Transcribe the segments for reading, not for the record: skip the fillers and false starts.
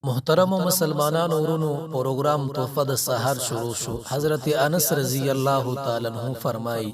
محترم مسلمانانو ورونو پروگرام تحفه د سحر شروع شو. حضرت انس رضی الله تعالی عنہ فرمای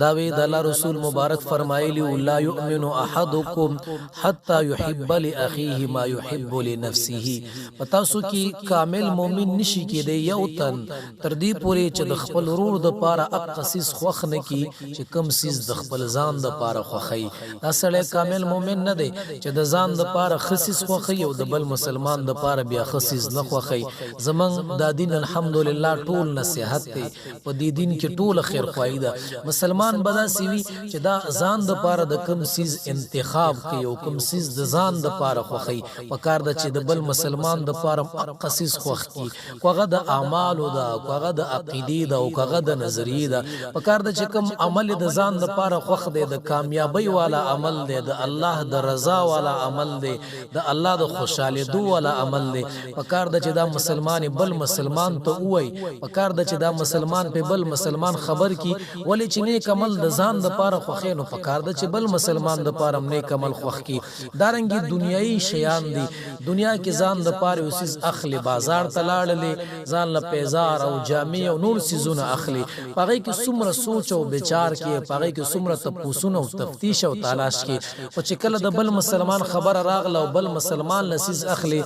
داوی د الله رسول مبارک فرمایلی لا یؤمن احدکم حتا یحب لاخیه ما یحب لنفسه. پتا سو کی کامل مؤمن نشی کی دی یو تن تر دې پوری چې د خپل ورور د پاره اقصیس خوخ نه کی چې کم سیز د خپل ځان د پاره خوخی. دا سړی کامل مؤمن نه دی چې د ځان د پاره خصیص خوخی او د بل مسلمان د بیا خصیص نه خوخی. زمنګ دا دین الحمدلله ټول نصیحت دی په دې دین کې ټول خیر خوایده. مسلمان بدا سیوی چې دا ځان د پاره د کم سیز انتخاب کوي او کم سیز د ځان د پاره خوخی. پکار د چې د بل مسلمان د پاره خصیص خوخ کی کوغه د اعمال او دا کوغه د عقیده دا او کوغه د نظریه دا. پکار د چې کم عمل د ځان د پاره خوخ دی د کامیابی والا عمل دی د الله د رضا والا عمل دی د الله د خوشاله دو والا عمل دی. پکار د چې دا مسلمان بل مسلمان ته وای پکار د چې دا مسلمان په بل مسلمان خبر کی ولی چې نیک عمل د ځان د پاره خوخې نو پکار د چې بل مسلمان د پاره نیک عمل خوخ کی. دارنګي دنیایي شیان دي دنیا کې ځان د پاره اوسز اخلي بازار تلاړلې ځان له پیزار او جامع او نور سيزونه اخلي. پغې کې څومره سوچ او ਵਿਚار کې پغې کې څومره تپوسونه او تفتیش او تلاش کې او چې کله د بل مسلمان خبر راغله او بل مسلمان لسیز اخلي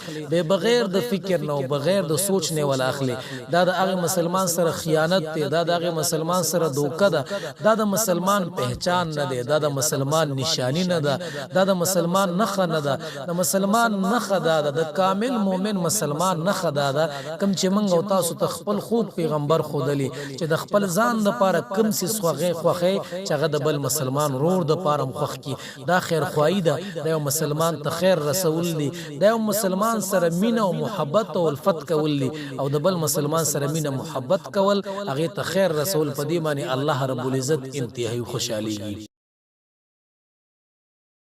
بغیر د فکر نو بغیر د سوچ نه ولا اخلي. دا د هغه مسلمان سره خیانت دی دا د هغه مسلمان سره دوکه ده دا د مسلمان پہچان نه دی دا د مسلمان نشانی نه ده دا د مسلمان نخه نه ده د مسلمان نخه ده د کامل مؤمن مسلمان نخه ده. کم چې موږ او تاسو ته خپل خود پیغمبر خودلی چې د خپل ځان د پاره کم سي خوغه چې هغه د بل مسلمان رور د پاره مخخ کی دا خیر خوایده د یو مسلمان ته خیر رسول دی د یو مسلمان سره مینه او محبت او الفت کول دي او د بل مسلمان سره مینه محبت کول هغه ته خیر رسول په دې معنی الله رب العزت انتهایی خوشاليږي.